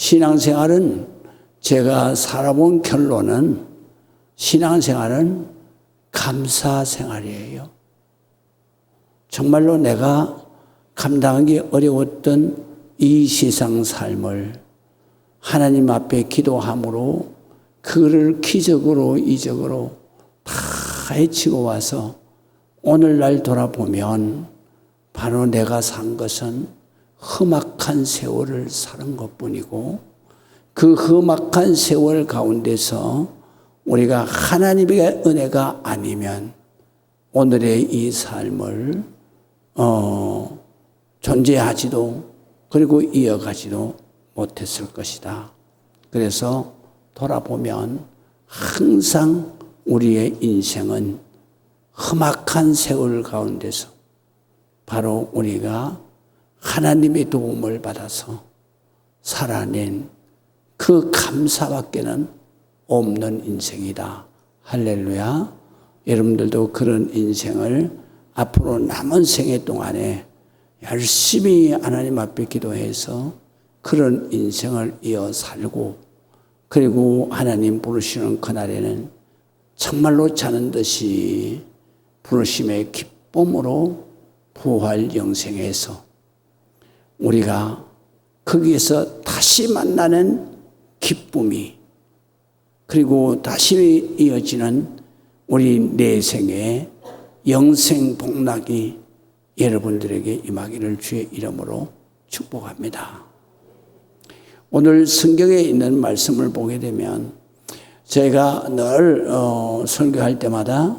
신앙생활은 제가 살아본 결론은 신앙생활은 감사생활이에요. 정말로 내가 감당하기 어려웠던 이 세상 삶을 하나님 앞에 기도함으로 그를 기적으로 이적으로 다 헤치고 와서 오늘날 돌아보면 바로 내가 산 것은 험악한 세월을 사는 것뿐이고 그 험악한 세월 가운데서 우리가 하나님의 은혜가 아니면 오늘의 이 삶을 존재하지도 그리고 이어가지도 못했을 것이다. 그래서 돌아보면 항상 우리의 인생은 험악한 세월 가운데서 바로 우리가 하나님의 도움을 받아서 살아낸 그 감사밖에는 없는 인생이다. 할렐루야. 여러분들도 그런 인생을 앞으로 남은 생애 동안에 열심히 하나님 앞에 기도해서 그런 인생을 이어 살고 그리고 하나님 부르시는 그날에는 정말로 자는 듯이 부르심의 기쁨으로 부활 영생에서 우리가 거기에서 다시 만나는 기쁨이 그리고 다시 이어지는 우리 내생의 영생 복락이 여러분들에게 임하기를 주의 이름으로 축복합니다. 오늘 성경에 있는 말씀을 보게 되면 제가 늘 설교할 때마다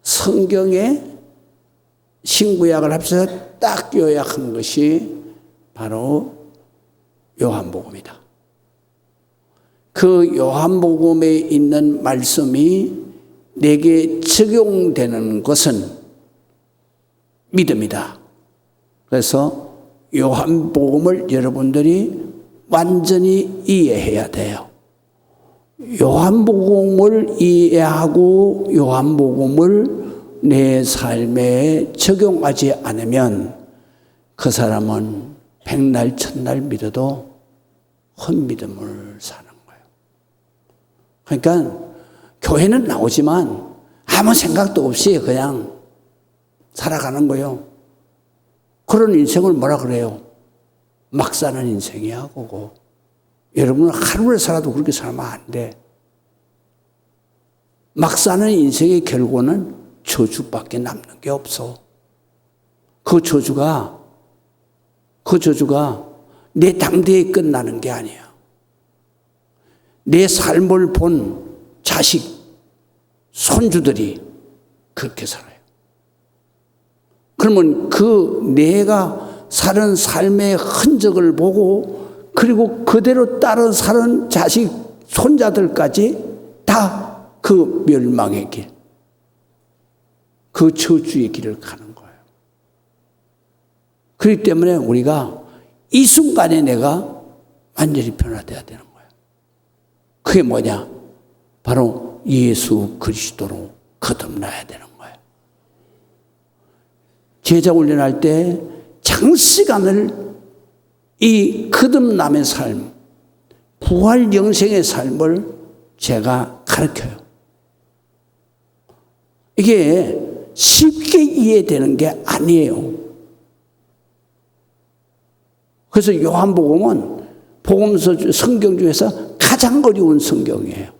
성경의 신구약을 합쳐서 딱 요약한 것이 바로 요한복음이다. 그 요한복음에 있는 말씀이 내게 적용되는 것은 믿음이다. 그래서 요한복음을 여러분들이 완전히 이해해야 돼요. 요한복음을 이해하고 요한복음을 내 삶에 적용하지 않으면 그 사람은 백날 천날 믿어도 헛믿음을 사는 거예요. 그러니까 교회는 나오지만 아무 생각도 없이 그냥 살아가는 거예요. 그런 인생을 뭐라 그래요? 막 사는 인생이야, 그거. 여러분은 하루를 살아도 그렇게 살면 안 돼. 막 사는 인생의 결과는 저주밖에 남는 게 없어. 그 저주가 내 당대에 끝나는 게 아니야. 내 삶을 본 자식, 손주들이 그렇게 살아요. 그러면 그 내가 사는 삶의 흔적을 보고 그리고 그대로 따라 사는 자식, 손자들까지 다 그 멸망의 길, 그 저주의 길을 가는 거예요. 그렇기 때문에 우리가 이 순간에 내가 완전히 변화되어야 되는 거예요. 그게 뭐냐? 바로 예수 그리스도로 거듭나야 되는 거예요. 제자 훈련할 때 장시간을 이 거듭남의 삶, 부활 영생의 삶을 제가 가르쳐요. 이게 쉽게 이해되는 게 아니에요. 그래서 요한복음은 복음서 성경 중에서 가장 어려운 성경이에요.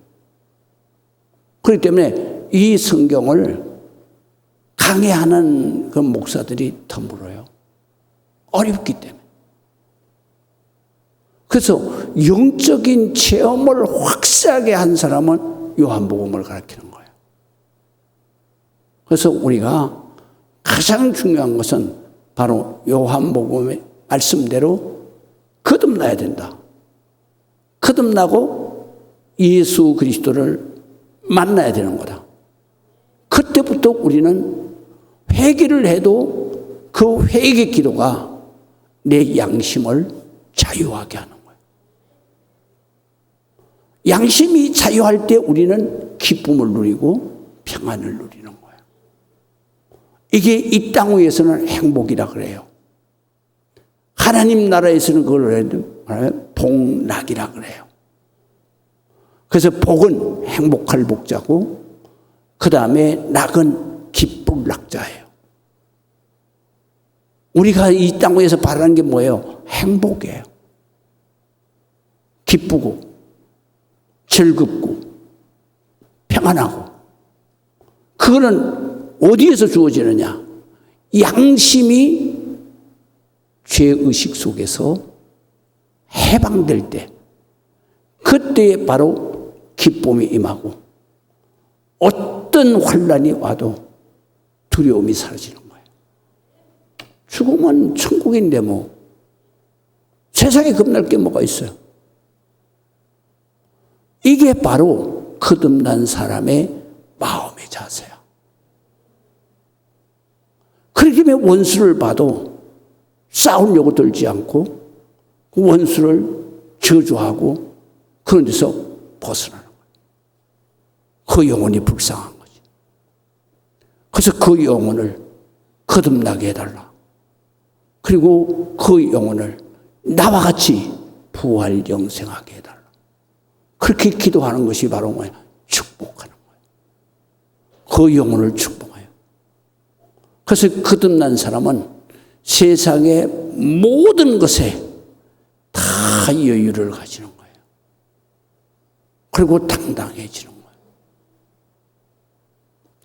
그렇기 때문에 이 성경을 강해하는 그 목사들이 드물어요. 어렵기 때문에. 그래서 영적인 체험을 확실하게 한 사람은 요한복음을 가르치는 거예요. 그래서 우리가 가장 중요한 것은 바로 요한복음의 말씀대로 거듭나야 된다. 거듭나고 예수 그리스도를 만나야 되는 거다. 그때부터 우리는 회개를 해도 그 회개 기도가 내 양심을 자유하게 하는 거예요. 양심이 자유할 때 우리는 기쁨을 누리고 평안을 누리는 거예요. 이게 이 땅 위에서는 행복이라 그래요. 하나님 나라에서는 그걸 말하면 복락이라 그래요. 그래서 복은 행복할 복자고 그 다음에 낙은 기쁠 낙자예요. 우리가 이 땅에서 바라는 게 뭐예요? 행복이에요. 기쁘고 즐겁고 평안하고. 그거는 어디에서 주어지느냐? 양심이 죄의식 속에서 해방될 때, 그때에 바로 기쁨이 임하고 어떤 환난이 와도 두려움이 사라지는 거예요. 죽으면 천국인데 뭐 세상에 겁날 게 뭐가 있어요? 이게 바로 거듭난 사람의 마음의 자세야. 그렇기 때문에 원수를 봐도 싸우려고 들지 않고 그 원수를 저주하고 그런 데서 벗어나는 거예요. 그 영혼이 불쌍한 거지. 그래서 그 영혼을 거듭나게 해달라. 그리고 그 영혼을 나와 같이 부활 영생하게 해달라. 그렇게 기도하는 것이 바로 뭐야? 축복하는 거예요. 그 영혼을 축복해요. 그래서 거듭난 사람은 세상의 모든 것에 다 여유를 가지는 거예요. 그리고 당당해지는 거예요.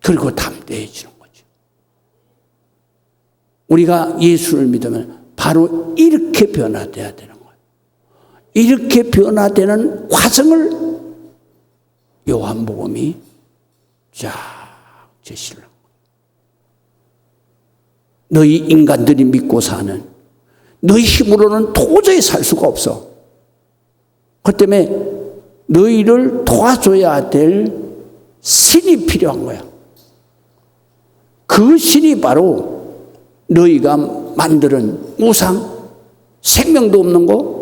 그리고 담대해지는 거죠. 우리가 예수를 믿으면 바로 이렇게 변화돼야 되는 거예요. 이렇게 변화되는 과정을 요한복음이 쫙 제시를 합니다. 너희 인간들이 믿고 사는, 너희 힘으로는 도저히 살 수가 없어. 그 때문에 너희를 도와줘야 될 신이 필요한 거야. 그 신이 바로 너희가 만드는 우상, 생명도 없는 거,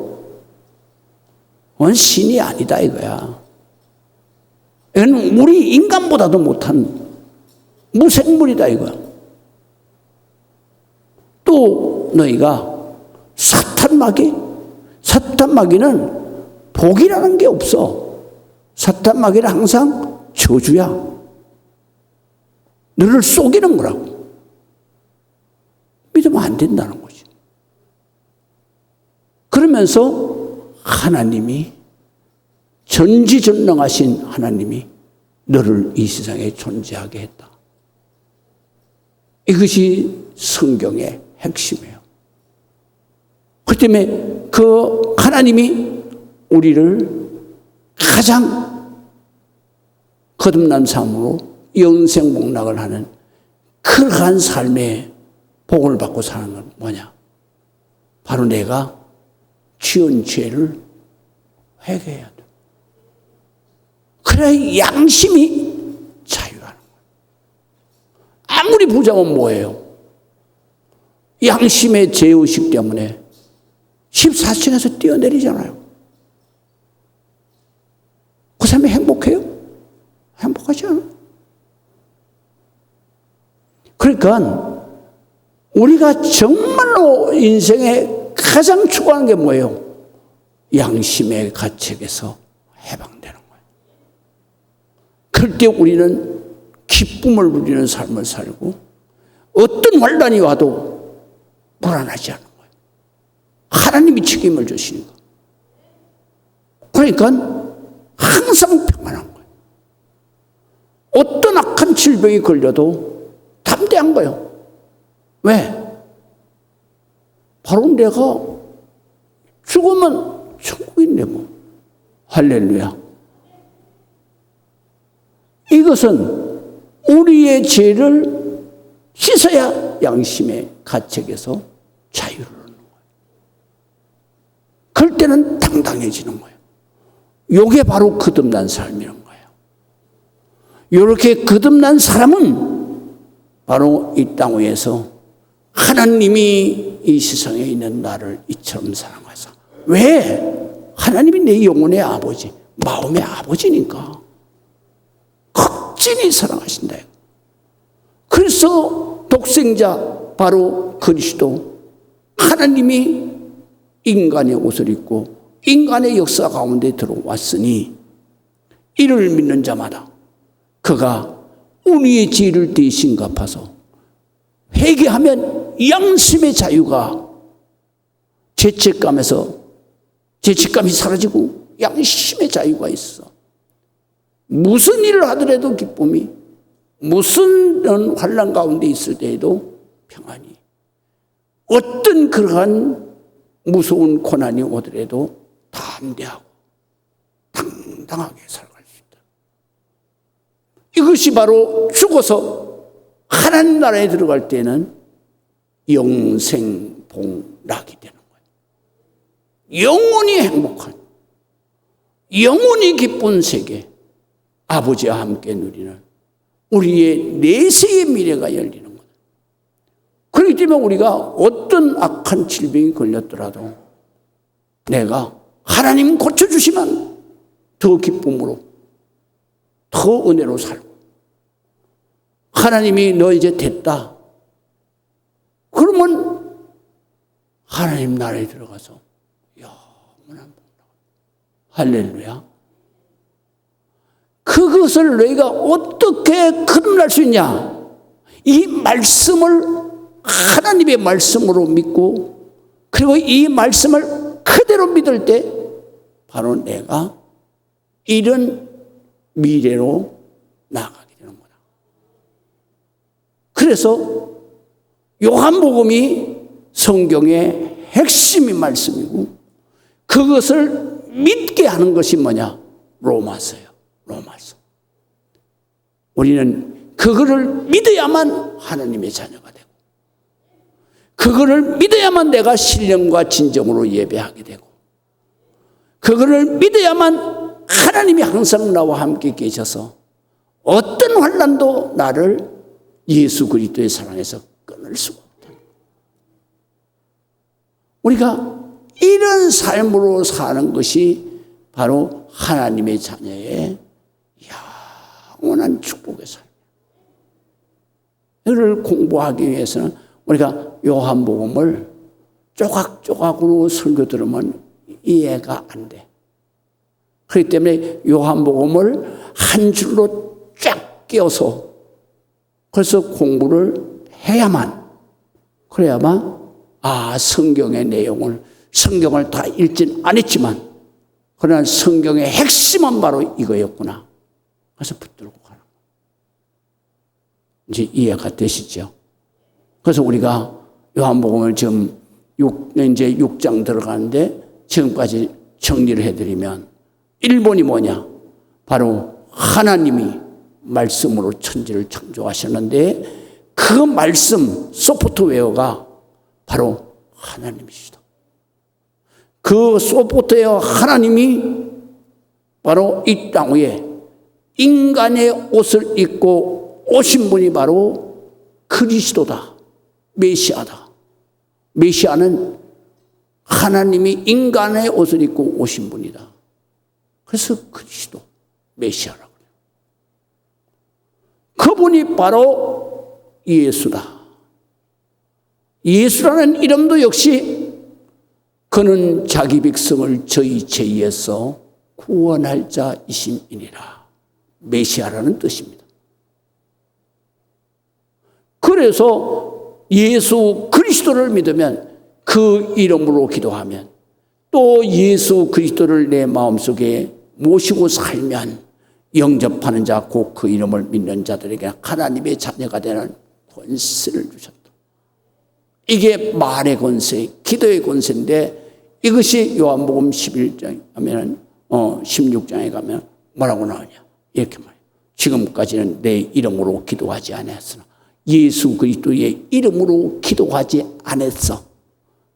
그건 신이 아니다 이거야. 이건 우리 인간보다도 못한 무생물이다 이거야. 또 너희가 사탄마귀는 복이라는 게 없어. 사탄마귀는 항상 저주야. 너를 속이는 거라고. 믿으면 안 된다는 거지. 그러면서 하나님이, 전지전능하신 하나님이 너를 이 세상에 존재하게 했다. 이것이 성경의 핵심이에요. 그 때문에 그 하나님이 우리를 가장 거듭난 삶으로 영생복락을 하는 그러한 삶의 복을 받고 사는 건 뭐냐? 바로 내가 지은 죄를 회개해야 돼. 그래야 양심이 자유하는 거예요. 아무리 부자면 뭐예요? 양심의 죄의식 때문에 14층에서 뛰어내리잖아요. 그 사람이 행복해요? 행복하지 않아요. 그러니까 우리가 정말로 인생에 가장 추구하는 게 뭐예요? 양심의 가책에서 해방되는 거예요. 그럴 때 우리는 기쁨을 누리는 삶을 살고 어떤 환난이 와도 불안하지 않은 거예요. 하나님이 책임을 주시니까. 그러니까 항상 평안한 거예요. 어떤 악한 질병이 걸려도 담대한 거예요. 왜? 바로 내가 죽으면 천국인데 뭐. 할렐루야. 이것은 우리의 죄를 씻어야 양심의 가책에서 자유를 얻는 거예요. 그럴 때는 당당해지는 거예요. 이게 바로 거듭난 삶이라는 거예요. 이렇게 거듭난 사람은 바로 이 땅 위에서 하나님이 이 세상에 있는 나를 이처럼 사랑하사. 왜? 하나님이 내 영혼의 아버지, 마음의 아버지니까. 극진히 사랑하신다. 그래서 독생자 바로 그리스도, 하나님이 인간의 옷을 입고 인간의 역사 가운데 들어왔으니 이를 믿는 자마다 그가 운위의 죄를 대신 갚아서 회개하면 양심의 자유가 죄책감이 사라지고 양심의 자유가 있어. 무슨 일을 하더라도 기쁨이, 무슨 환난 가운데 있을 때에도 평안이, 어떤 그러한 무서운 고난이 오더라도 담대하고 당당하게 살아갈 수 있다. 이것이 바로 죽어서 하나님 나라에 들어갈 때는 영생복락이 되는 거예요. 영원히 행복한, 영원히 기쁜 세계, 아버지와 함께 누리는 우리의 내세의 미래가 열리는 거예요. 그렇기 때문에 우리가 어떤 악한 질병이 걸렸더라도 내가 하나님 고쳐주시면 더 기쁨으로, 더 은혜로 살고, 하나님이 너 이제 됐다 그러면 하나님 나라에 들어가서 영원한 복락. 할렐루야. 그것을 너희가 어떻게 거듭날 수 있냐? 이 말씀을 하나님의 말씀으로 믿고, 그리고 이 말씀을 그대로 믿을 때 바로 내가 이런 미래로 나아가게 되는 거다. 그래서 요한복음이 성경의 핵심인 말씀이고, 그것을 믿게 하는 것이 뭐냐? 로마서예요. 로마서. 우리는 그거를 믿어야만 하나님의 자녀가 되고, 그거를 믿어야만 내가 신령과 진정으로 예배하게 되고, 그거를 믿어야만 하나님이 항상 나와 함께 계셔서 어떤 환난도 나를 예수 그리스도의 사랑에서 끊을 수가 없다. 우리가 이런 삶으로 사는 것이 바로 하나님의 자녀의 영원한 축복의 삶. 이를 공부하기 위해서는 우리가 요한복음을 조각조각으로 설교 들으면 이해가 안 돼. 그렇기 때문에 요한복음을 한 줄로 쫙 끼워서 그래서 공부를 해야만, 그래야만 성경의 내용을, 성경을 다 읽진 않았지만 그러나 성경의 핵심은 바로 이거였구나. 그래서 붙들고 가는 거예요. 이제 이해가 되시죠? 그래서 우리가 요한복음을 지금 이제 6장 들어가는데 지금까지 정리를 해드리면 1번이 뭐냐? 바로 하나님이 말씀으로 천지를 창조하셨는데 그 말씀 소프트웨어가 바로 하나님이시다. 그 소프트웨어 하나님이 바로 이 땅 위에 인간의 옷을 입고 오신 분이 바로 그리스도다. 메시아다. 메시아는 하나님이 인간의 옷을 입고 오신 분이다. 그래서 그리스도, 메시아라고 해요. 그분이 바로 예수다. 예수라는 이름도 역시 그는 자기 백성을 저희 죄에서 구원할 자이심이니라. 메시아라는 뜻입니다. 그래서 예수 그리스도를 믿으면, 그 이름으로 기도하면, 또 예수 그리스도를 내 마음속에 모시고 살면 영접하는 자, 곧 그 이름을 믿는 자들에게 하나님의 자녀가 되는 권세를 주셨다. 이게 말의 권세, 기도의 권세인데 이것이 요한복음 11장에 가면 16장에 가면 뭐라고 나오냐? 이렇게 말해요. 지금까지는 내 이름으로 기도하지 않았으나 예수 그리스도의 이름으로 기도하지 않았어.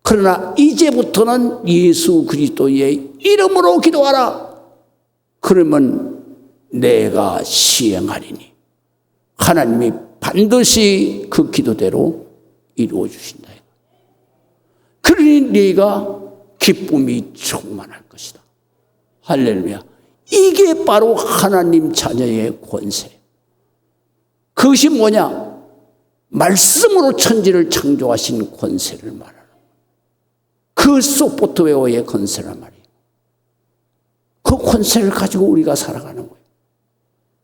그러나 이제부터는 예수 그리스도의 이름으로 기도하라. 그러면 내가 시행하리니 하나님이 반드시 그 기도대로 이루어 주신다. 그러니 네가 기쁨이 충만할 것이다. 할렐루야. 이게 바로 하나님 자녀의 권세. 그것이 뭐냐? 말씀으로 천지를 창조하신 권세를 말하는 거예요. 그 소프트웨어의 권세란 말이에요. 그 권세를 가지고 우리가 살아가는 거예요.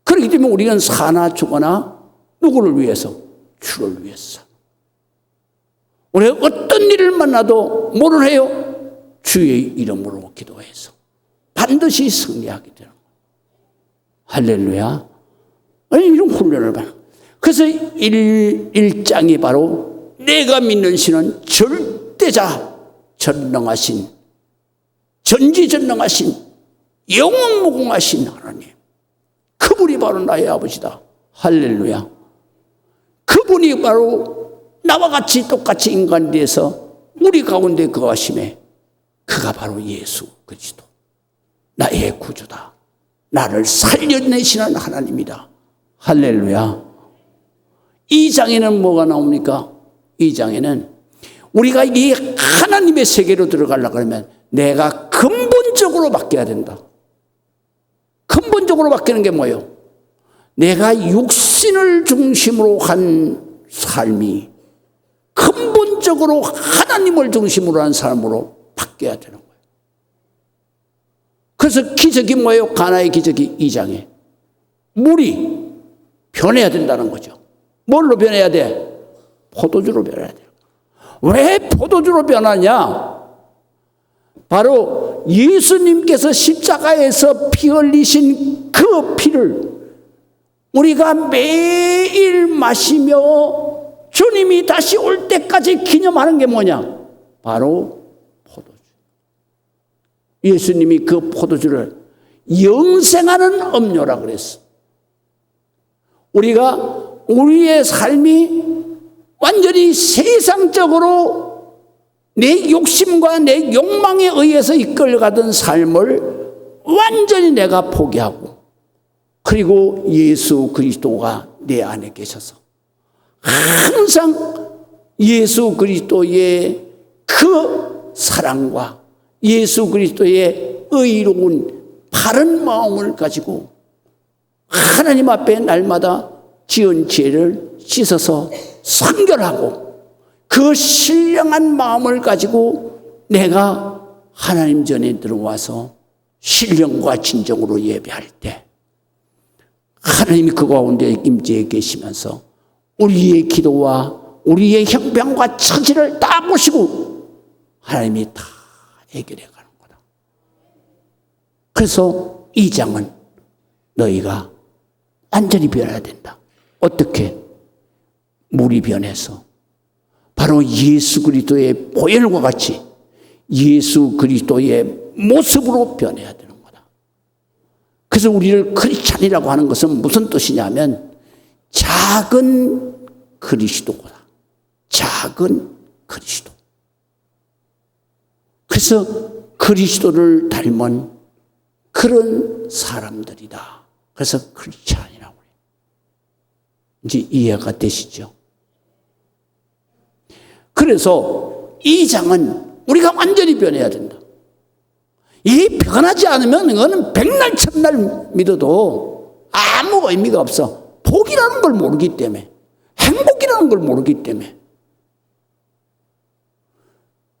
그렇기 때문에 우리는 사나 죽거나 누구를 위해서? 주를 위해서. 우리가 어떤 일을 만나도 뭐를 해요? 주의 이름으로 기도해서 반드시 승리하게 되는 거예요. 할렐루야. 이런 훈련을 받는 거예요. 그래서 1장이 바로 내가 믿는 신은 절대자 전능하신, 전지전능하신, 영원무궁하신 하나님, 그분이 바로 나의 아버지다. 할렐루야. 그분이 바로 나와 같이 똑같이 인간이 돼서 우리 가운데 거하심에 그가 바로 예수 그리스도, 나의 구주다. 나를 살려내시는 하나님이다. 할렐루야. 2장에는 뭐가 나옵니까? 2장에는 우리가 이 하나님의 세계로 들어가려고 하면 내가 근본적으로 바뀌어야 된다. 근본적으로 바뀌는 게 뭐예요? 내가 육신을 중심으로 한 삶이 근본적으로 하나님을 중심으로 한 삶으로 바뀌어야 되는 거예요. 그래서 기적이 뭐예요? 가나의 기적이 2장에 물이 변해야 된다는 거죠. 뭘로 변해야 돼? 포도주로 변해야 돼. 왜 포도주로 변하냐? 바로 예수님께서 십자가에서 피 흘리신 그 피를 우리가 매일 마시며 주님이 다시 올 때까지 기념하는 게 뭐냐? 바로 포도주. 예수님이 그 포도주를 영생하는 음료라 그랬어. 우리가 우리의 삶이 완전히 세상적으로 내 욕심과 내 욕망에 의해서 이끌려가던 삶을 완전히 내가 포기하고, 그리고 예수 그리스도가 내 안에 계셔서 항상 예수 그리스도의 그 사랑과 예수 그리스도의 의로운 바른 마음을 가지고 하나님 앞에 날마다 지은 죄를 씻어서 선결하고 그 신령한 마음을 가지고 내가 하나님 전에 들어와서 신령과 진정으로 예배할 때 하나님이 그 가운데 임재해 계시면서 우리의 기도와 우리의 형편과 처지를 다 보시고 하나님이 다 해결해 가는 거다. 그래서 2장은 너희가 완전히 변해야 된다. 어떻게? 물이 변해서 바로 예수 그리스도의 보혈과 같이 예수 그리스도의 모습으로 변해야 되는 거다. 그래서 우리를 크리스찬이라고 하는 것은 무슨 뜻이냐면 작은 그리스도다. 작은 그리스도. 그래서 그리스도를 닮은 그런 사람들이다. 그래서 크리스찬이라고 해요. 이제 이해가 되시죠? 그래서 이 장은 우리가 완전히 변해야 된다. 이 변하지 않으면 이거는 백날 천날 믿어도 아무 의미가 없어. 복이라는 걸 모르기 때문에, 행복이라는 걸 모르기 때문에.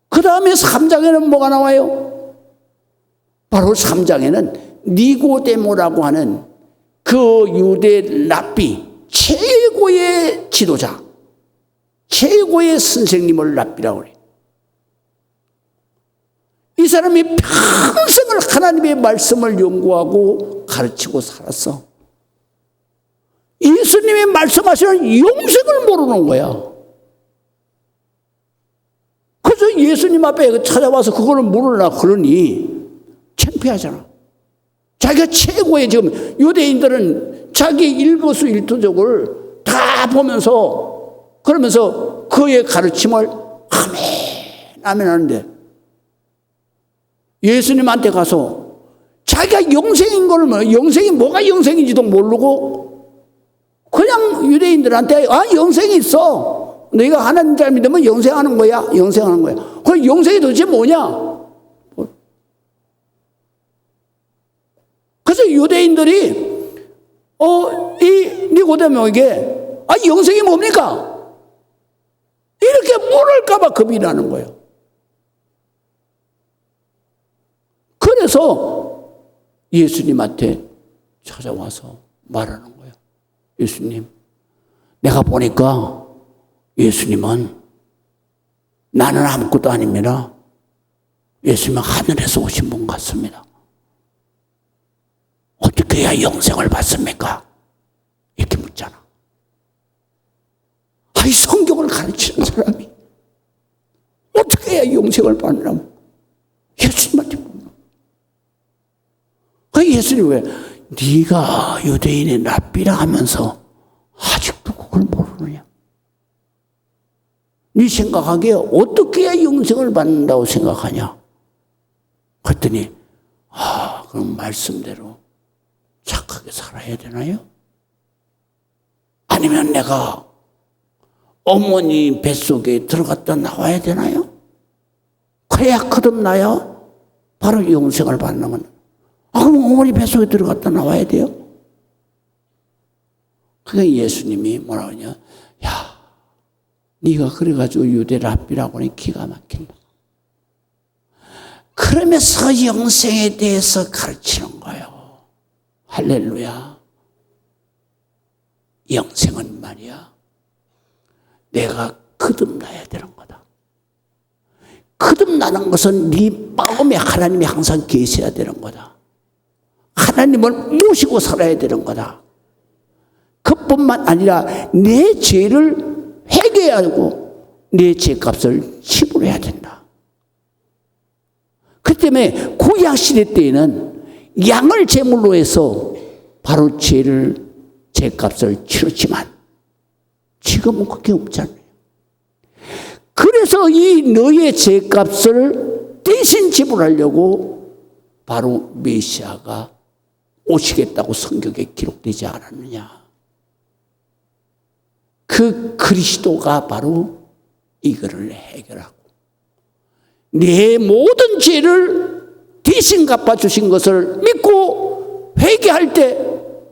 그 다음에 3장에는 뭐가 나와요? 바로 3장에는 니고데모라고 하는 그 유대 랍비, 최고의 지도자, 최고의 선생님을 랍비라고 그래요. 이 사람이 평생을 하나님의 말씀을 연구하고 가르치고 살았어. 예수님이 말씀하시는 영생을 모르는 거야. 그래서 예수님 앞에 찾아와서 그거를 물으려고 그러니 창피하잖아. 자기가 최고의, 지금 유대인들은 자기 일거수일투족을 다 보면서 그러면서 그의 가르침을 아멘 하는데 예수님한테 가서 자기가 영생인 걸, 영생이 뭐가 영생인지도 모르고 그냥 유대인들한테 영생이 있어. 너희가 하나님 잘 믿으면 영생하는 거야. 영생하는 거야. 그럼 영생이 도대체 뭐냐? 그래서 유대인들이 이 니고데모에게 영생이 뭡니까? 이렇게 물을까 봐 겁이 나는 거예요. 그러면서 예수님한테 찾아와서 말하는 거예요. 예수님, 내가 보니까 예수님은 나는 아무것도 아닙니다. 예수님은 하늘에서 오신 분 같습니다. 어떻게 해야 영생을 받습니까? 이렇게 묻잖아. 아니, 성경을 가르치는 사람이 어떻게 해야 영생을 받느냐고 예수님한테 묻는 거야. 예수님 왜 네가 유대인의 랍비라 하면서 아직도 그걸 모르느냐? 네 생각하기에 어떻게 해야 영생을 받는다고 생각하냐? 그랬더니 그럼 말씀대로 착하게 살아야 되나요? 아니면 내가 어머니 뱃속에 들어갔다 나와야 되나요? 그래야 거듭나요? 바로 영생을 받는 건. 그럼 어머니 뱃속에 들어갔다 나와야 돼요? 그러니까 예수님이 뭐라고 하냐? 야, 네가 그래가지고 유대 랍비라고 하니 기가 막힌다. 그러면서 영생에 대해서 가르치는 거예요. 할렐루야. 영생은 말이야, 내가 거듭나야 되는 거다. 거듭나는 것은 네 마음에 하나님이 항상 계셔야 되는 거다. 하나님을 모시고 살아야 되는 거다. 그뿐만 아니라 내 죄를 회개해야 하고 내 죄값을 지불해야 된다. 그 때문에 구약시대 때에는 양을 제물로 해서 바로 죄값을 치렀지만 지금은 그게 없잖아요. 그래서 이 너의 죄값을 대신 지불하려고 바로 메시아가 오시겠다고 성경에 기록되지 않았느냐. 그 그리스도가 바로 이거를 해결하고 내 모든 죄를 대신 갚아주신 것을 믿고 회개할 때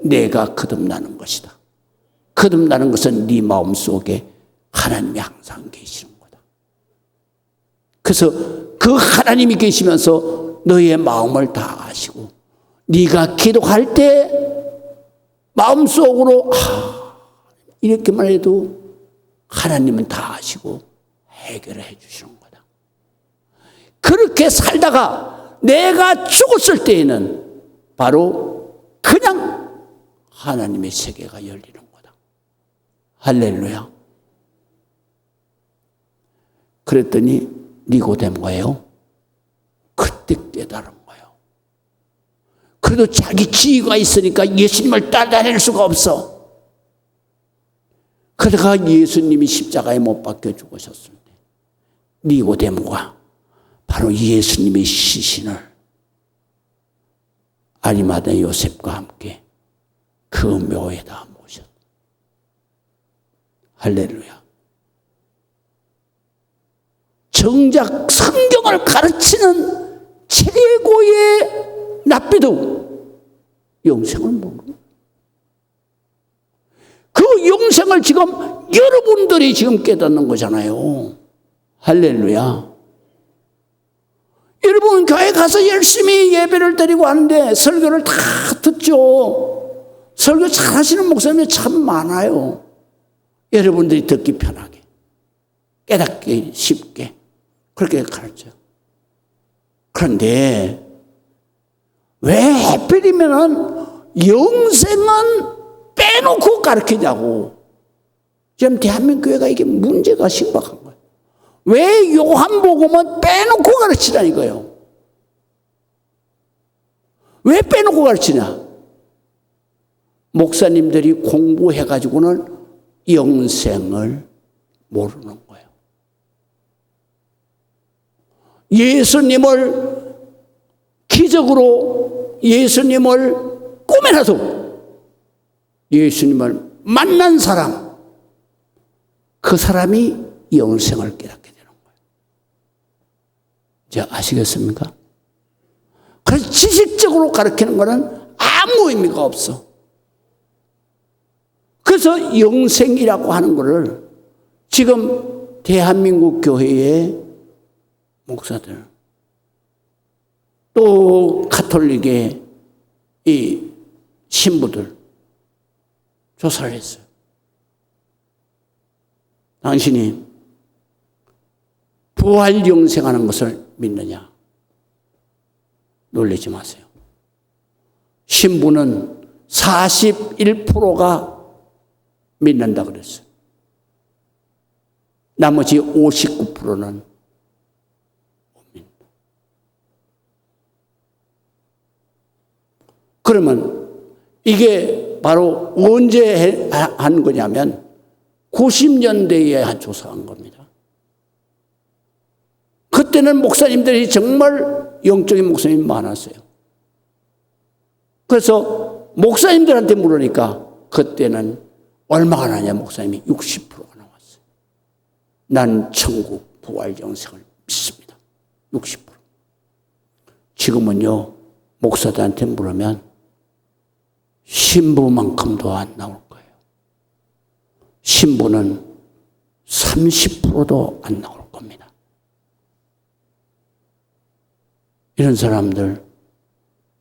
내가 거듭나는 것이다. 거듭나는 것은 네 마음속에 하나님이 항상 계시는 거다. 그래서 그 하나님이 계시면서 너의 마음을 다 아시고 네가 기도할 때 마음속으로 이렇게만 해도 하나님은 다 아시고 해결해 주시는 거다. 그렇게 살다가 내가 죽었을 때에는 바로 그냥 하나님의 세계가 열리는 거다. 할렐루야. 그랬더니 니고데모가요, 그때 깨달은 거예요. 그래도 자기 지위가 있으니까 예수님을 따라다닐 수가 없어. 그러다가 예수님이 십자가에 못 박혀 죽으셨을 때 니고데모가 바로 예수님의 시신을 아리마다 요셉과 함께 그 묘에다 모셨다. 할렐루야. 정작 성경을 가르치는 최고의 랍비도 영생을 모르고 그 영생을 지금 여러분들이 지금 깨닫는 거잖아요. 할렐루야. 여러분 교회 가서 열심히 예배를 드리고 하는데 설교를 다 듣죠. 설교 잘하시는 목사님이 참 많아요. 여러분들이 듣기 편하게, 깨닫기 쉽게 그렇게 가르쳐요. 그런데 왜 하필이면은 영생은 빼놓고 가르치냐고. 지금 대한민국 교회가 이게 문제가 심각한 거예요. 왜 요한복음은 빼놓고 가르치냐 이거예요. 왜 빼놓고 가르치냐? 목사님들이 공부해가지고는 영생을 모르는 거예요. 예수님을 기적으로 예수님을 꿈에라도 예수님을 만난 사람, 그 사람이 영생을 깨닫게 되는 거예요. 이제 아시겠습니까? 그래서 지식적으로 가르치는 것은 아무 의미가 없어. 그래서 영생이라고 하는 것을 지금 대한민국 교회의 목사들 또 가톨릭의 이 신부들 조사를 했어요. 당신이 부활 영생하는 것을 믿느냐? 놀라지 마세요. 신부는 41%가 믿는다 그랬어요. 나머지 59%는 못 믿는다. 그러면 이게 바로 언제 한 거냐면 90년대에 조사한 겁니다. 그때는 목사님들이 정말 영적인 목사님이 많았어요. 그래서 목사님들한테 물으니까 그때는 얼마가 나냐 목사님이 60%가 나왔어요. 난 천국 부활 영생을 믿습니다. 60%. 지금은요 목사들한테 물으면 신부만큼도 안 나올 거예요. 신부는 30%도 안 나올 겁니다. 이런 사람들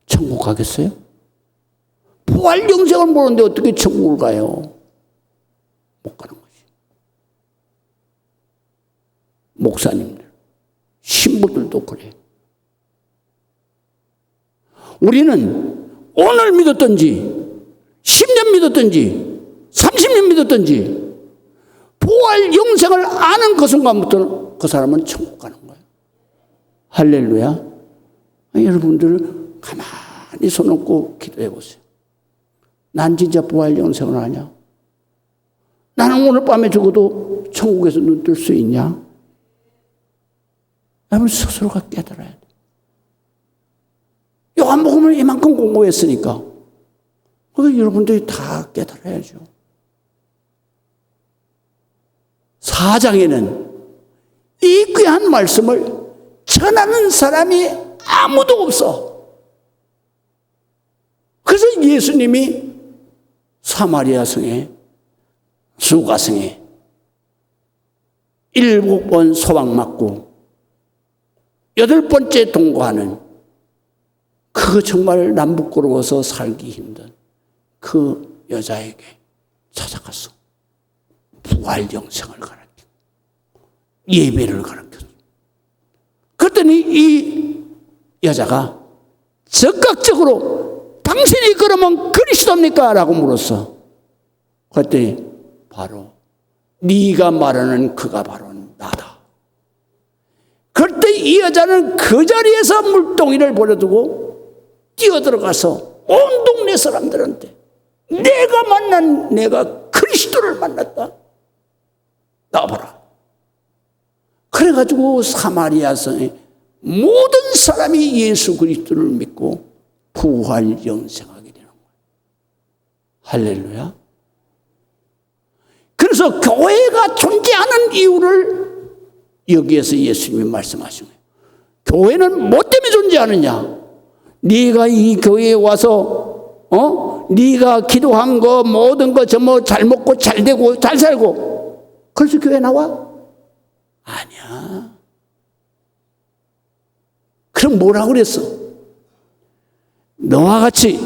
천국 가겠어요? 부활 영생을 모르는데 어떻게 천국을 가요? 못 가는 거지. 목사님들, 신부들도 그래. 우리는 오늘 믿었든지 10년 믿었든지 30년 믿었든지 부활 영생을 아는 그 순간부터 그 사람은 천국 가는 거예요. 할렐루야. 여러분들 가만히 손 얹고 기도해 보세요. 난 진짜 부활 영생을 아냐? 나는 오늘 밤에 죽어도 천국에서 눈 뜰 수 있냐? 여러분 스스로가 깨달아야 돼. 요한복음을 이만큼 공부했으니까 여러분들이 다 깨달아야죠. 4장에는 이 귀한 말씀을 전하는 사람이 아무도 없어. 그래서 예수님이 사마리아 성에 수가성에 7번 소방 맞고 8번째 동거하는 그 정말 남부끄러워서 살기 힘든 그 여자에게 찾아가서 부활 영생을 가르치고 예배를 가르쳤어요. 그랬더니 이 여자가 적극적으로 당신이 그러면 그리스도입니까? 라고 물었어. 그랬더니 바로 네가 말하는 그가 바로 나다. 그때 이 여자는 그 자리에서 물동이를 버려두고 뛰어들어가서 온 동네 사람들한테 내가 그리스도를 만났다. 나와봐라. 그래가지고 사마리아성의 모든 사람이 예수 그리스도를 믿고 부활 영생하게 되는 거예요. 할렐루야. 그래서 교회가 존재하는 이유를 여기에서 예수님이 말씀하신 거예요. 교회는 뭐 때문에 존재하느냐? 네가 이 교회에 와서 네가 기도한 거 모든 거 전부 잘 먹고 잘 되고 잘 살고 그래서 교회 나와? 아니야. 그럼 뭐라고 그랬어? 너와 같이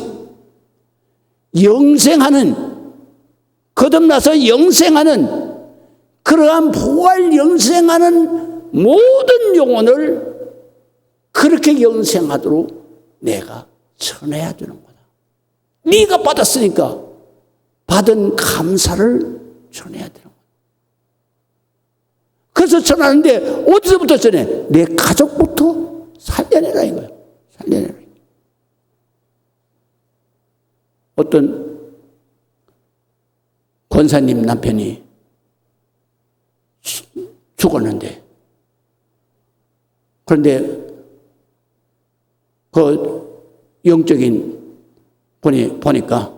영생하는 거듭나서 영생하는 그러한 부활 영생하는 모든 영혼을 그렇게 영생하도록 내가 전해야 되는 거다. 네가 받았으니까 받은 감사를 전해야 되는 거다. 그래서 전하는데 어디서부터 전해? 내 가족부터 살려내라 이거야. 살려내라. 어떤 권사님 남편이 죽었는데 그런데 그 영적인 분이 보니까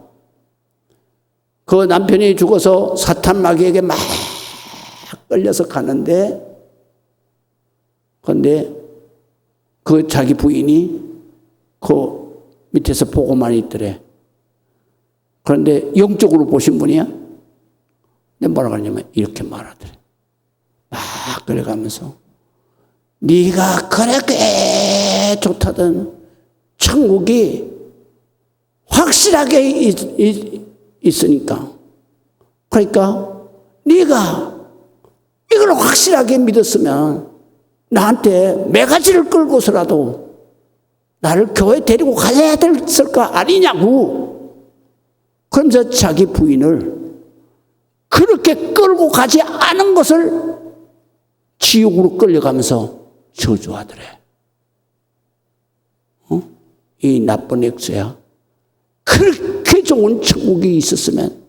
그 남편이 죽어서 사탄 마귀에게 막 끌려서 가는데 그런데 그 자기 부인이 그 밑에서 보고만 있더래. 그런데 영적으로 보신 분이야. 근데 뭐라고 하냐면 이렇게 말하더래. 막 끌려가면서 네가 그렇게 좋다던 천국이 확실하게 있으니까. 그러니까 네가 이걸 확실하게 믿었으면 나한테 매가지를 끌고서라도 나를 교회 데리고 가야 됐을 거 아니냐고. 그러면서 자기 부인을 그렇게 끌고 가지 않은 것을 지옥으로 끌려가면서 저주하더래. 이 나쁜 액수야. 그렇게 좋은 천국이 있었으면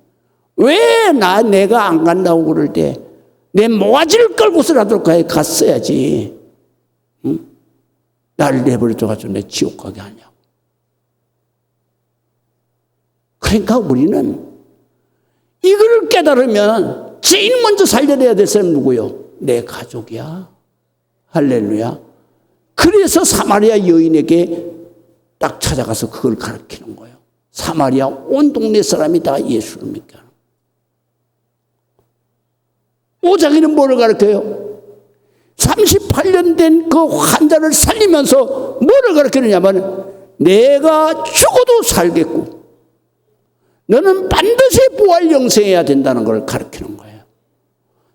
왜 내가 안 간다고 그럴 때 내 모가지를 끌고서라도 거기 갔어야지. 나를 내버려둬가지고 내 지옥 가게 하냐고. 그러니까 우리는 이걸 깨달으면 제일 먼저 살려내야 될 사람은 누구요? 내 가족이야. 할렐루야. 그래서 사마리아 여인에게 딱 찾아가서 그걸 가르치는 거예요. 사마리아 온 동네 사람이 다 예수를 믿게 하는 거예요. 5장에는 뭐를 가르쳐요? 38년 된 그 환자를 살리면서 뭐를 가르치느냐면 내가 죽어도 살겠고 너는 반드시 부활 영생해야 된다는 걸 가르치는 거예요.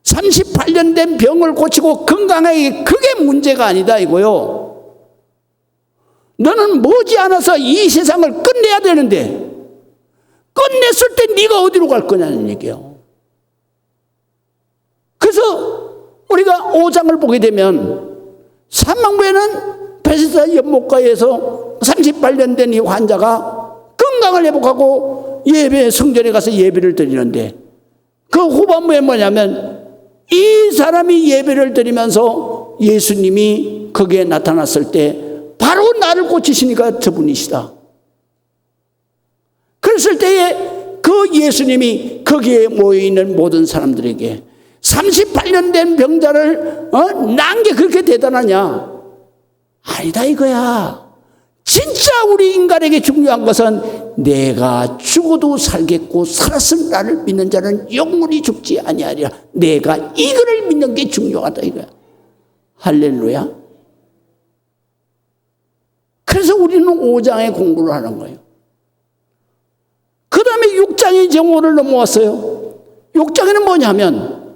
38년 된 병을 고치고 건강하게 그게 문제가 아니다 이거요. 너는 머지않아서 이 세상을 끝내야 되는데 끝냈을 때 네가 어디로 갈 거냐는 얘기예요. 그래서 우리가 5장을 보게 되면 사망부에는 베세다 연못가에서 38년 된 이 환자가 건강을 회복하고 예배 성전에 가서 예배를 드리는데 그 후반부에 뭐냐면 이 사람이 예배를 드리면서 예수님이 거기에 나타났을 때 바로 나를 고치시니까 저분이시다. 그랬을 때에 그 예수님이 거기에 모여있는 모든 사람들에게 38년 된 병자를 난 게 그렇게 대단하냐? 아니다 이거야. 진짜 우리 인간에게 중요한 것은 내가 죽어도 살겠고 살았을 나를 믿는 자는 영원히 죽지 아니하리라. 내가 이거를 믿는 게 중요하다 이거야. 할렐루야. 그래서 우리는 5장의 공부를 하는 거예요. 그 다음에 6장의 정오를 넘어왔어요. 6장에는 뭐냐면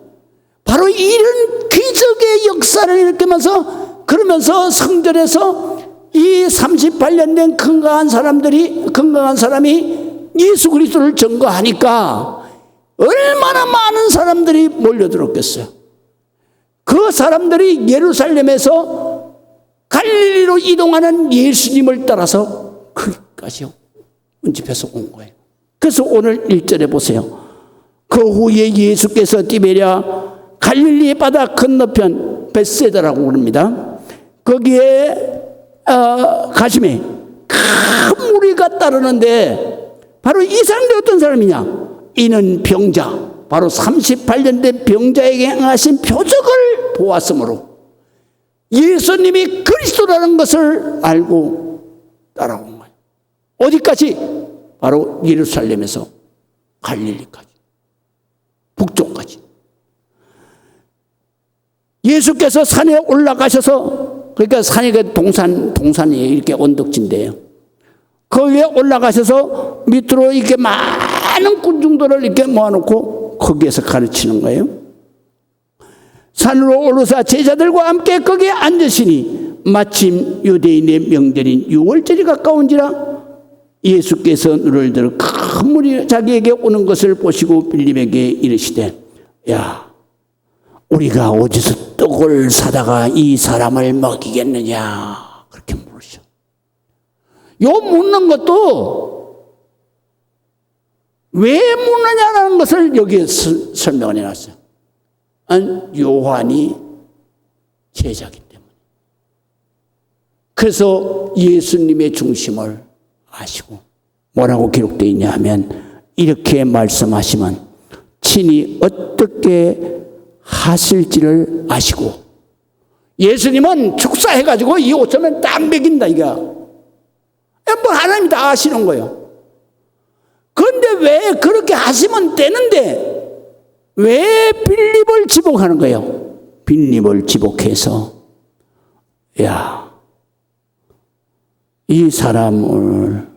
바로 이런 기적의 역사를 일으키면서 그러면서 성전에서 이 38년 된 건강한 사람이 예수 그리스도를 증거하니까 얼마나 많은 사람들이 몰려들었겠어요. 그 사람들이 예루살렘에서 갈릴리로 이동하는 예수님을 따라서 거기까지 운집해서 온 거예요. 그래서 오늘 1절에 보세요. 그 후에 예수께서 디베랴 갈릴리 바다 건너편 벳세다라고 부릅니다. 거기에 가심에 큰 무리가 따르는데 바로 이 사람들이 어떤 사람이냐? 이는 병자, 바로 38년 된 병자에게 행하신 표적을 보았으므로 예수님이 그리스도라는 것을 알고 따라온 거예요. 어디까지? 바로 예루살렘에서 갈릴리까지, 북쪽까지. 예수께서 산에 올라가셔서, 그러니까 산이 동산이에요. 이렇게 언덕진데요. 거기에 올라가셔서 밑으로 이렇게 많은 군중들을 이렇게 모아놓고 거기에서 가르치는 거예요. 산으로 오르사 제자들과 함께 거기에 앉으시니 마침 유대인의 명절인 유월절이 가까운지라 예수께서 눈을 들어 큰 물이 자기에게 오는 것을 보시고 빌립에게 이르시되 야 우리가 어디서 떡을 사다가 이 사람을 먹이겠느냐 그렇게 물으셔. 요 묻는 것도 왜 묻느냐라는 것을 여기에 설명을 해놨어요. 요한이 제자기 때문에. 그래서 예수님의 중심을 아시고 뭐라고 기록되어 있냐 하면 이렇게 말씀하시면 친히 어떻게 하실지를 아시고 예수님은 축사해가지고 이 5천원 딱 먹인다 이거. 뭐 하나님이 다 아시는 거예요. 그런데 왜 그렇게 하시면 되는데 왜 빌립을 지목하는 거예요? 빌립을 지목해서 야 이 사람을,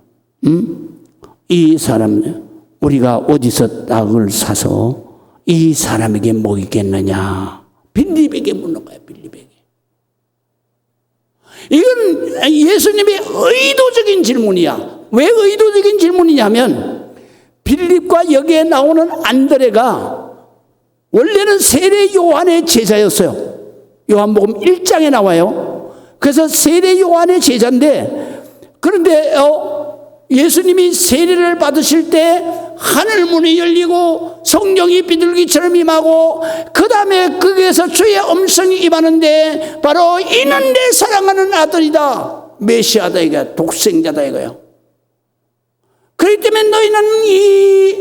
이 사람, 우리가 어디서 떡을 사서 이 사람에게 먹이겠느냐? 빌립에게 묻는 거야, 빌립에게. 이건 예수님의 의도적인 질문이야. 왜 의도적인 질문이냐면, 빌립과 여기에 나오는 안드레가 원래는 세례 요한의 제자였어요. 요한복음 1장에 나와요. 그래서 세례 요한의 제자인데, 그런데 예수님이 세례를 받으실 때 하늘 문이 열리고 성령이 비둘기처럼 임하고 그 다음에 거기에서 주의 음성이 임하는데 바로 이는 내 사랑하는 아들이다. 메시아다 이거야. 독생자다 이거야. 그렇기 때문에 너희는 이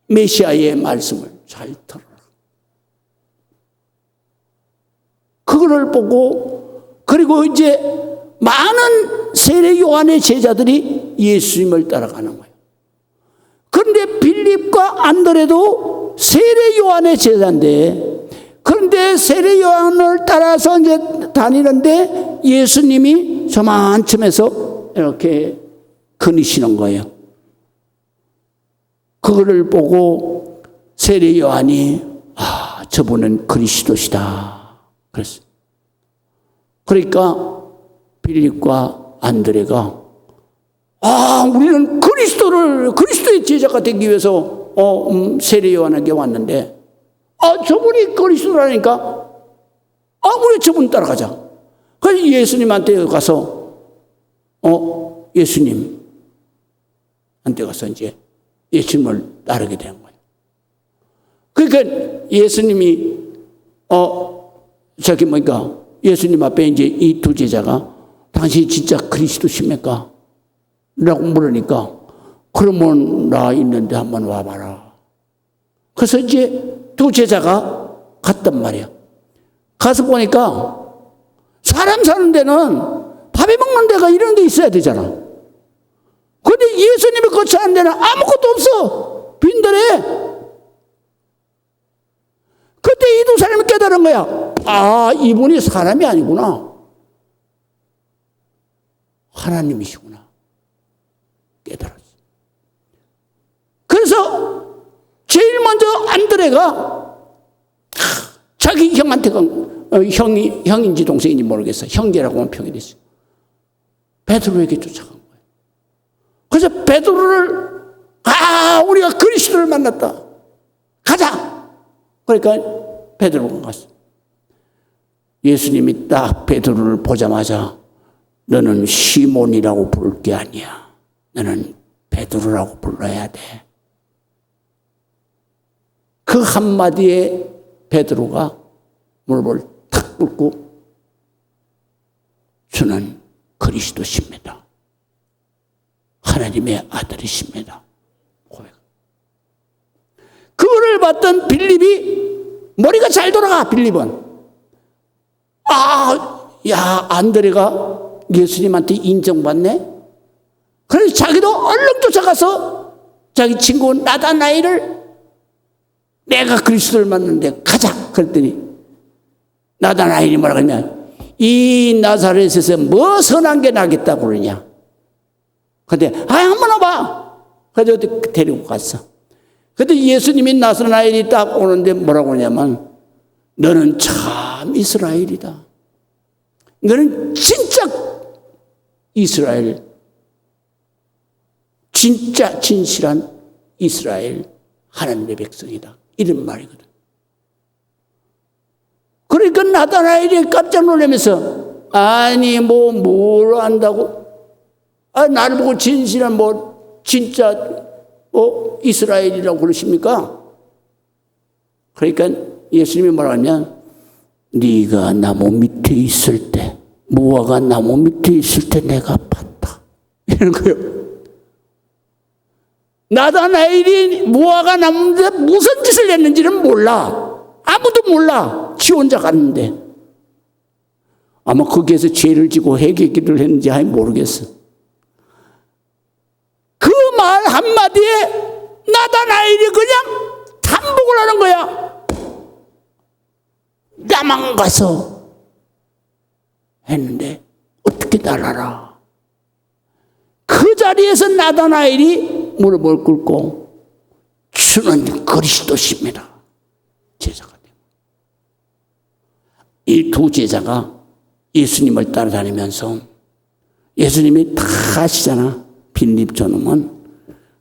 메시아의 말씀을 잘 들어라. 그거를 보고 그리고 이제 많은 세례 요한의 제자들이 예수님을 따라가는 거예요. 그런데 빌립과 안드레도 세례 요한의 제자인데, 그런데 세례 요한을 따라서 이제 다니는데 예수님이 저만쯤에서 이렇게 거니시는 거예요. 그거를 보고 세례 요한이 저분은 그리스도시다 그랬어요. 그러니까 빌립과 안드레가 우리는 그리스도의 제자가 되기 위해서 세례 요한에게 왔는데 저분이 그리스도라니까 우리 저분 따라가자. 그래서 예수님한테 가서 예수님한테 가서 이제 예수님을 따르게 된 거예요. 그러니까 예수님이 예수님 앞에 이제 이 두 제자가 당신이 진짜 그리스도십니까? 라고 물으니까 그러면 나 있는데 한번 와봐라. 그래서 이제 두 제자가 갔단 말이야. 가서 보니까 사람 사는 데는 밥이 먹는 데가 이런 데 있어야 되잖아. 그런데 예수님이 거처하는 데는 아무것도 없어. 빈들에. 그때 이 두 사람이 깨달은 거야. 이분이 사람이 아니구나. 하나님이시구나. 깨달았어. 그래서 제일 먼저 안드레가 자기 형한테 형인지 동생인지 모르겠어. 형제라고 하면 표현이 됐어. 베드로에게 쫓아간 거예요. 그래서 베드로를 우리가 그리스도를 만났다. 가자. 그러니까 베드로가 갔어. 예수님이 딱 베드로를 보자마자 너는 시몬이라고 부를 게 아니야. 너는 베드로라고 불러야 돼. 그 한마디에 베드로가 무릎을 탁 꿇고 주는 그리스도십니다. 하나님의 아들이십니다. 고백. 그거를 봤던 빌립이 머리가 잘 돌아가. 빌립은 안드레가 예수님한테 인정받네. 그래서 자기도 얼른 쫓아가서 자기 친구 나다나엘을 내가 그리스도를 만났는데 가자. 그랬더니 나다나엘이 뭐라고 했냐. 이 나사렛에서 뭐 선한 게 나겠다고 그러냐. 근데 한번 와봐. 그래서 데리고 갔어. 그때 예수님이 나사나엘이 딱 오는데 뭐라고 하냐면 너는 참 이스라엘이다. 너는 진짜 이스라엘, 진짜 진실한 이스라엘 하나님의 백성이다. 이런 말이거든. 그러니까 나다나엘이 깜짝 놀라면서 뭘 안다고? 나를 보고 진실한 진짜 이스라엘이라고 그러십니까? 그러니까 예수님이 뭐라 하냐면 네가 나무 밑에 있을 때, 무화과 나무 밑에 있을 때 내가 봤다. 이런 거예요. 나다나엘이 무화과 나무인데 무슨 짓을 했는지는 몰라. 아무도 몰라. 지 혼자 갔는데. 아마 거기에서 죄를 지고 회개기를 했는지 모르겠어. 그 말 한마디에 나다나엘이 그냥 잠복을 하는 거야. 나만 가서 했는데 어떻게 달라라. 그 자리에서 나다나엘이 무릎을 꿇고 주는 그리스도십니다. 제자가 되고. 이 두 제자가 예수님을 따라다니면서 예수님이 다 아시잖아. 빌립 저놈은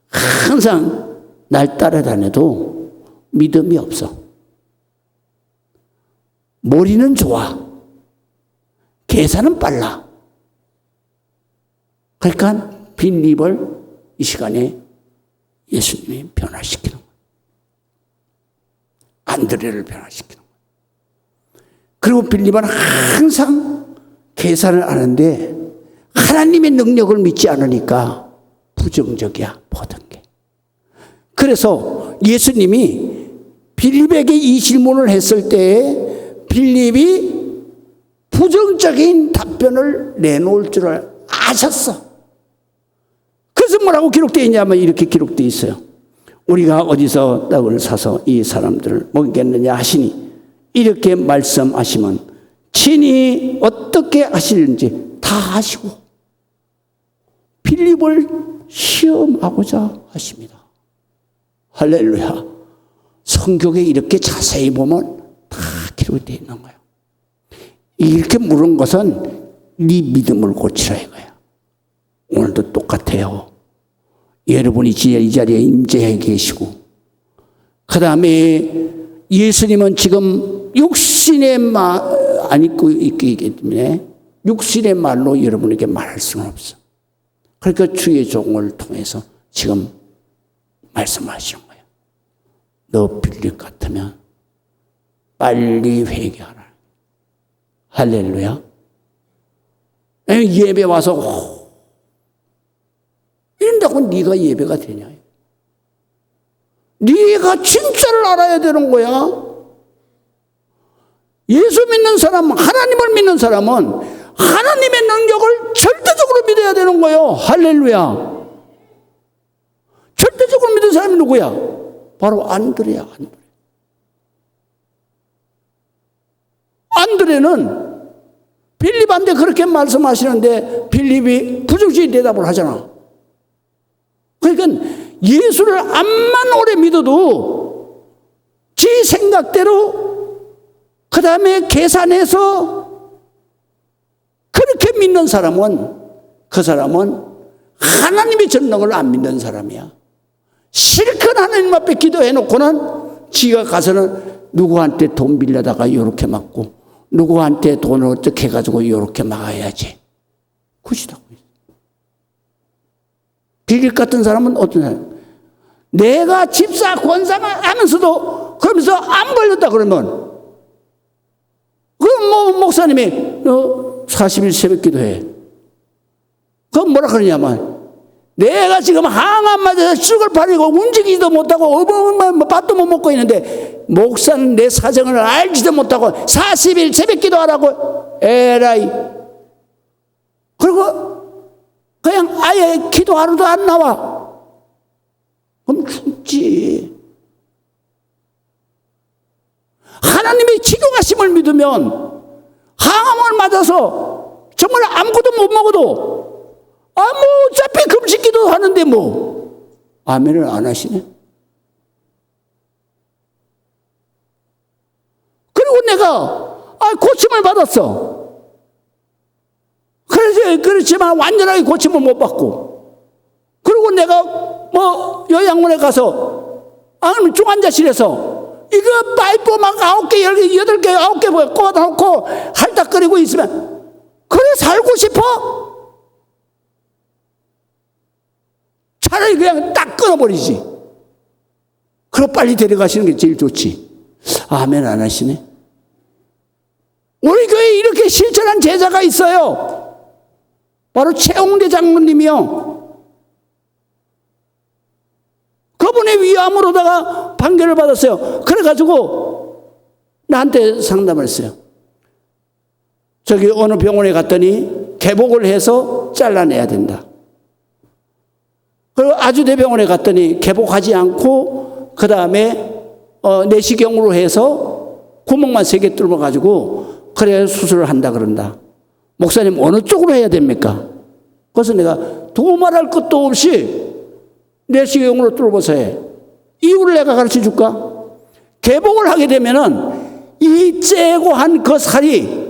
항상 날 따라다녀도 믿음이 없어. 머리는 좋아. 계산은 빨라. 그러니까 빌립을 이 시간에 예수님이 변화시키는 거예요. 안드레를 변화시키는 거예요. 그리고 빌립은 항상 계산을 하는데 하나님의 능력을 믿지 않으니까 부정적이야, 모든 게. 그래서 예수님이 빌립에게 이 질문을 했을 때 빌립이 부정적인 답변을 내놓을 줄 아셨어. 그래서 뭐라고 기록되어 있냐면 이렇게 기록되어 있어요. 우리가 어디서 떡을 사서 이 사람들을 먹이겠느냐 하시니 이렇게 말씀하시면 친히 어떻게 하시는지 다 아시고 빌립을 시험하고자 하십니다. 할렐루야. 성경에 이렇게 자세히 보면 다 기록이 되어 있는 거예요. 이렇게 물은 것은 네 믿음을 고치라 이거야. 오늘도 똑같아요. 여러분이 이 자리에 임재해 계시고 그 다음에 예수님은 지금 육신의 말 안 입고 있기 때문에 육신의 말로 여러분에게 말할 수는 없어. 그러니까 주의 종을 통해서 지금 말씀하시는 거예요. 너 빌립 같으면 빨리 회개하라. 할렐루야. 예배 와서 이런다고 네가 예배가 되냐? 네가 진짜를 알아야 되는 거야. 예수 믿는 사람, 하나님을 믿는 사람은 하나님의 능력을 절대적으로 믿어야 되는 거예요. 할렐루야. 절대적으로 믿는 사람이 누구야? 바로 안드레야. 안드레는 빌립한테 그렇게 말씀하시는데 빌립이 부정적인 대답을 하잖아. 그러니까 예수를 암만 오래 믿어도 지 생각대로 그 다음에 계산해서 그렇게 믿는 사람은 그 사람은 하나님의 전능을 안 믿는 사람이야. 실컷 하나님 앞에 기도해놓고는 지가 가서는 누구한테 돈 빌려다가 이렇게 맞고 누구한테 돈을 어떻게 해가지고 이렇게 막아야지. 굿이라고. 빌립 같은 사람은 어떤 사람? 내가 집사 권사만 하면서도 그러면서 안 벌렸다 그러면 그럼 뭐 목사님이 너 40일 새벽 기도해. 그럼 뭐라 그러냐면 내가 지금 항암 맞아서 죽을 팔리고 움직이지도 못하고 어마어마한 밥도 못 먹고 있는데 목사는 내 사정을 알지도 못하고 40일 새벽 기도하라고. 에라이. 그리고 그냥 아예 기도하러도 안 나와. 그럼 죽지. 하나님의 치료하심을 믿으면 항암을 맞아서 정말 아무것도 못 먹어도 뭐 어차피 금식기도 하는데 뭐 아멘을 안 하시네. 그리고 내가 고침을 받았어. 그렇지만 완전하게 고침을 못 받고 그리고 내가 뭐 요양원에 가서 중환자실에서 이거 파이프 막 9개, 10개, 8개, 9개 꽂아놓고 할딱거리고 있으면 그래 살고 싶어? 차라리 그냥 딱 끊어버리지. 그럼 빨리 데려가시는 게 제일 좋지. 아멘 안 하시네. 우리 교회에 이렇게 실천한 제자가 있어요. 바로 최홍대 장로님이요. 그분의 위암으로다가 판결을 받았어요. 그래가지고 나한테 상담을 했어요. 저기 어느 병원에 갔더니 개복을 해서 잘라내야 된다. 그리고 아주대병원에 갔더니 개복하지 않고 그 다음에 내시경으로 해서 구멍만 3개 뚫어가지고 그래 수술을 한다 그런다. 목사님 어느 쪽으로 해야 됩니까? 그래서 내가 두말할 것도 없이 내시경으로 뚫어보서 해. 이유를 내가 가르쳐 줄까? 개복을 하게 되면은 이 째고 한 그 살이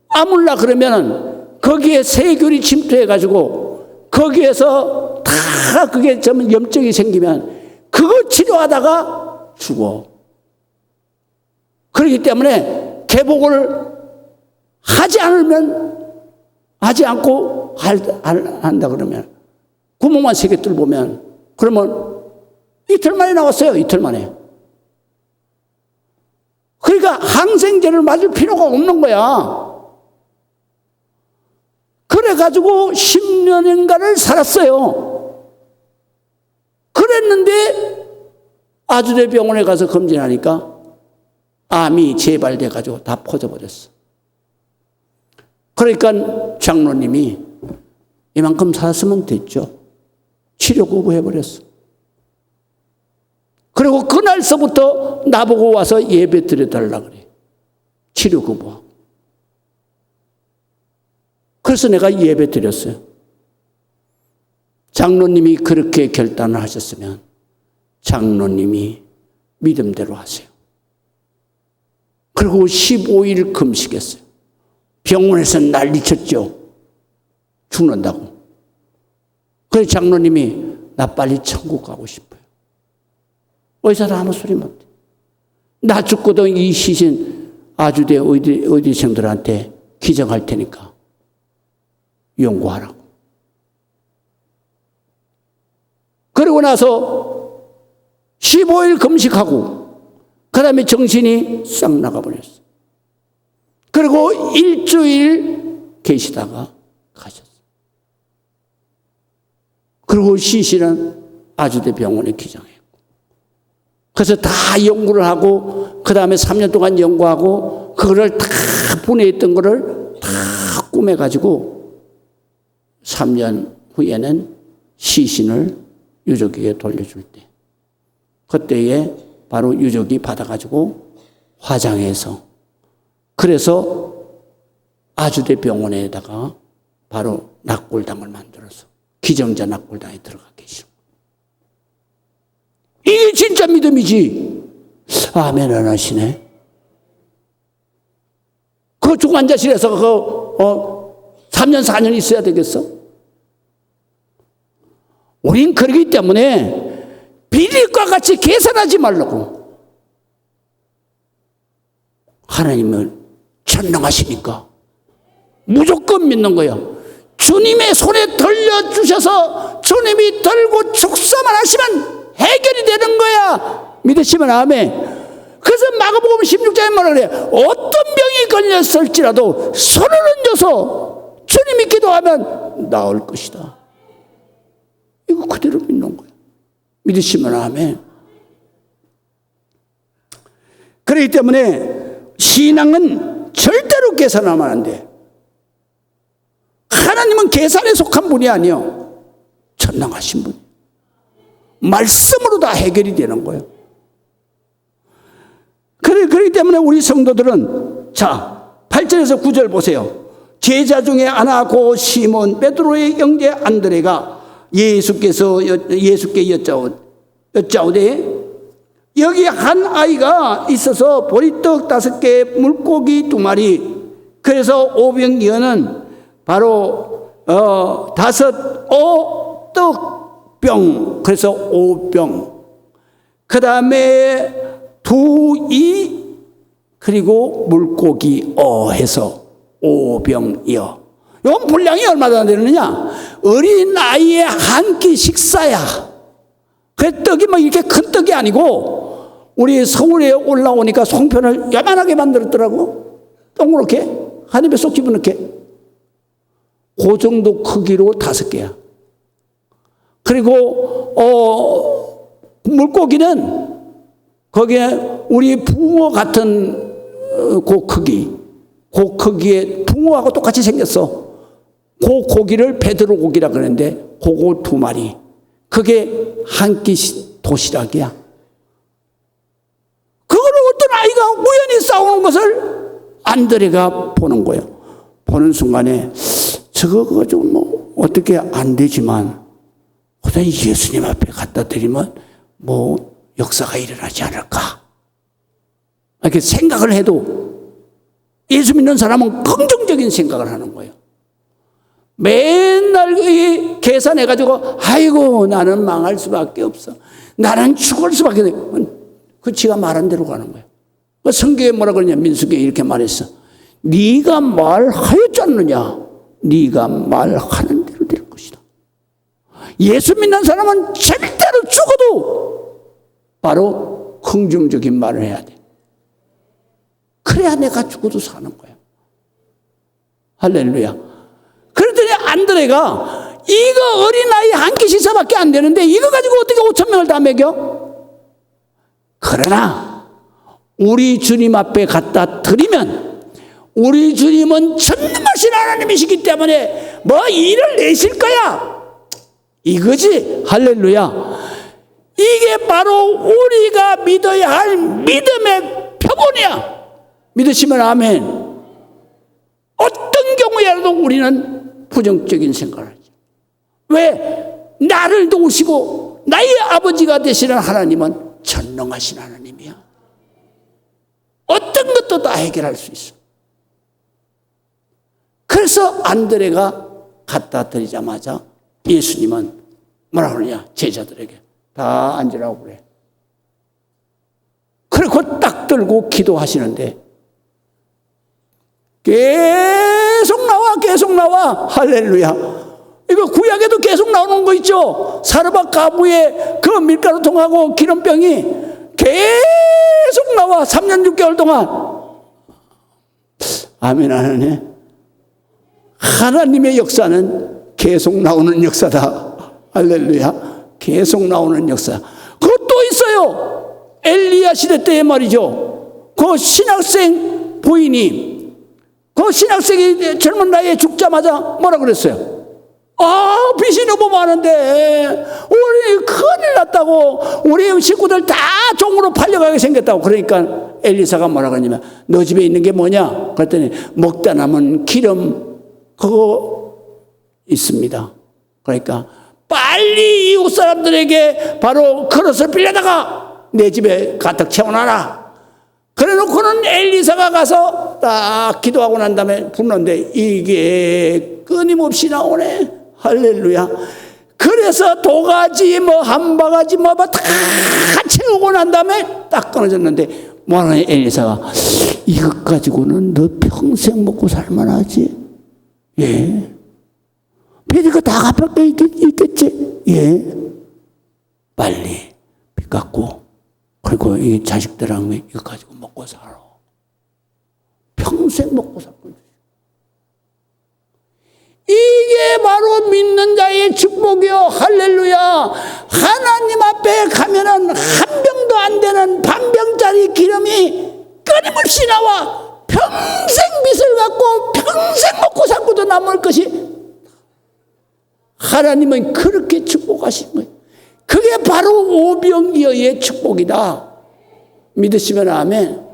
아물라 그러면은 거기에 세균이 침투해가지고 거기에서 다 그게 좀 염증이 생기면 그거 치료하다가 죽어. 그렇기 때문에 개복을 하지 않고 한다 그러면 구멍만 3개 뚫으면 그러면 이틀 만에 나왔어요. 이틀 만에. 그러니까 항생제를 맞을 필요가 없는 거야. 그래가지고 10년인가를 살았어요. 그랬는데 아주대 병원에 가서 검진하니까 암이 재발돼가지고 다 퍼져버렸어. 그러니까 장로님이 이만큼 살았으면 됐죠. 치료 거부해버렸어. 그리고 그날서부터 나보고 와서 예배 드려달라 그래. 치료 거부하고. 그래서 내가 예배 드렸어요. 장로님이 그렇게 결단을 하셨으면 장로님이 믿음대로 하세요. 그리고 15일 금식했어요. 병원에서 난리쳤죠. 죽는다고. 그래서 장로님이 나 빨리 천국 가고 싶어요. 의사도 아무 소리 못해. 나 죽거든 이 시신 아주대 의대생들한테 기증할 테니까 연구하라고. 그러고 나서 15일 금식하고 그 다음에 정신이 싹 나가버렸어요. 그리고 일주일 계시다가 가셨어요. 그리고 시신은 아주대 병원에 기증했고 그래서 다 연구를 하고 그 다음에 3년 동안 연구하고 그거를 다 분해했던 거를 다 꾸며가지고 3년 후에는 시신을 유족에게 돌려줄 때 그때에 바로 유족이 받아가지고 화장해서 그래서 아주대 병원에다가 바로 낙골당을 만들어서 기정자 낙골당에 들어가 계시고 이게 진짜 믿음이지. 아멘 안 하시네. 그 중환자실에서 3년 4년 있어야 되겠어? 우린 그러기 때문에 비리과 같이 계산하지 말라고. 하나님을 전능하시니까 무조건 믿는 거예요. 주님의 손에 들려주셔서 주님이 들고 축사만 하시면 해결이 되는 거야. 믿으시면 아멘. 그래서 마가복음 16장에 뭐라 그래? 어떤 병이 걸렸을지라도 손을 얹어서 주님이 기도하면 나을 것이다. 이거 그대로 믿는 거야. 믿으시면 아멘. 그렇기 때문에 신앙은 절대로 계산하면 안 돼. 하나님은 계산에 속한 분이 아니요. 전능하신 분. 말씀으로 다 해결이 되는 거예요. 그렇기 때문에 우리 성도들은 자 8절에서 9절 보세요. 제자 중에 하나 고 시몬 베드로의 형제 안드레가 예수께 여짜오되 여기 한 아이가 있어서 보리떡 5개 물고기 2마리 그래서 오병이어는 바로 5 떡병 그래서 5병 그 다음에 2이 그리고 물고기 해서 5병이요. 이건 분량이 얼마나 되느냐? 어린 아이의 한 끼 식사야. 그 떡이 뭐 이렇게 큰 떡이 아니고 우리 서울에 올라오니까 송편을 야만하게 만들었더라고. 동그랗게 한 입에 쏙 집어넣게. 그 정도 크기로 5개야. 그리고 물고기는 거기에 우리 붕어 같은 그 크기에 붕어하고 똑같이 생겼어. 그 고기를 베드로 고기라 그러는데 그거 2마리. 그게 한 끼 도시락이야. 그거를 어떤 아이가 우연히 싸우는 것을 안드레가 보는 거예요. 보는 순간에 저거 가지고 뭐 어떻게 안 되지만 그다음에 예수님 앞에 갖다 드리면 뭐 역사가 일어나지 않을까. 이렇게 생각을 해도 예수 믿는 사람은 긍정적인 생각을 하는 거예요. 맨날 계산해가지고 아이고 나는 망할 수밖에 없어. 나는 죽을 수밖에 없어. 그 지가 말한 대로 가는 거예요. 그 성경에 뭐라 그러냐. 민수기에 이렇게 말했어. 네가 말하였지 않느냐. 네가 말하는 대로 될 것이다. 예수 믿는 사람은 절대로 죽어도 바로 긍정적인 말을 해야 돼. 그래야 내가 죽어도 사는 거야. 할렐루야. 그랬더니 안드레가 이거 어린아이 한 끼식사밖에 안 되는데 이거 가지고 어떻게 5,000명을 다 먹여? 그러나 우리 주님 앞에 갖다 드리면 우리 주님은 전능하신 하나님이시기 때문에 뭐 일을 내실 거야. 이거지. 할렐루야. 이게 바로 우리가 믿어야 할 믿음의 표본이야. 믿으시면 아멘. 어떤 경우에라도 우리는 부정적인 생각을 하죠. 왜? 나를 도우시고 나의 아버지가 되시는 하나님은 전능하신 하나님이야. 어떤 것도 다 해결할 수 있어. 그래서 안드레가 갖다 드리자마자 예수님은 뭐라 그러냐. 제자들에게 다 앉으라고 그래. 그리고 딱 들고 기도하시는데 계속 나와. 할렐루야. 이거 구약에도 계속 나오는 거 있죠. 사르밧 가부의 그 밀가루 통하고 기름병이 계속 나와. 3년 6개월 동안. 아멘 하나님. 하나님의 역사는 계속 나오는 역사다. 할렐루야. 계속 나오는 역사. 그것도 있어요. 엘리야 시대 때의 말이죠. 그 신학생 부인이 그 신학생이 젊은 나이에 죽자마자 뭐라 그랬어요? 빚이 너무 많은데 우리 큰일 났다고 우리 식구들 다 종으로 팔려가게 생겼다고. 그러니까 엘리사가 뭐라 그러냐면 너 집에 있는 게 뭐냐? 그랬더니 먹다 남은 기름 그거 있습니다. 그러니까 빨리 이웃 사람들에게 바로 그릇을 빌려다가 내 집에 가득 채워놔라. 그래놓고는 엘리사가 가서 딱 기도하고 난 다음에 붓는데 이게 끊임없이 나오네. 할렐루야. 그래서 도가지 뭐 한 바가지 뭐 다 채우고 난 다음에 딱 끊어졌는데 뭐하는 엘리사가 이것 가지고는 너 평생 먹고 살만하지? 예. 빚이거 다 갚을 게 있겠지? 예. 빨리 빚 갚고 그리고 이 자식들하고 이거 가지고 먹고 살아. 평생 먹고 살 거지. 이게 바로 믿는 자의 축복이요. 할렐루야. 하나님 앞에 가면은 한 병도 안 되는 반병짜리 기름이 끊임없이 나와. 평생 빚을 갖고 평생 먹고 살고도 남을 것이 하나님은 그렇게 축복하신 거예요. 그게 바로 오병이어의 축복이다. 믿으시면 아멘.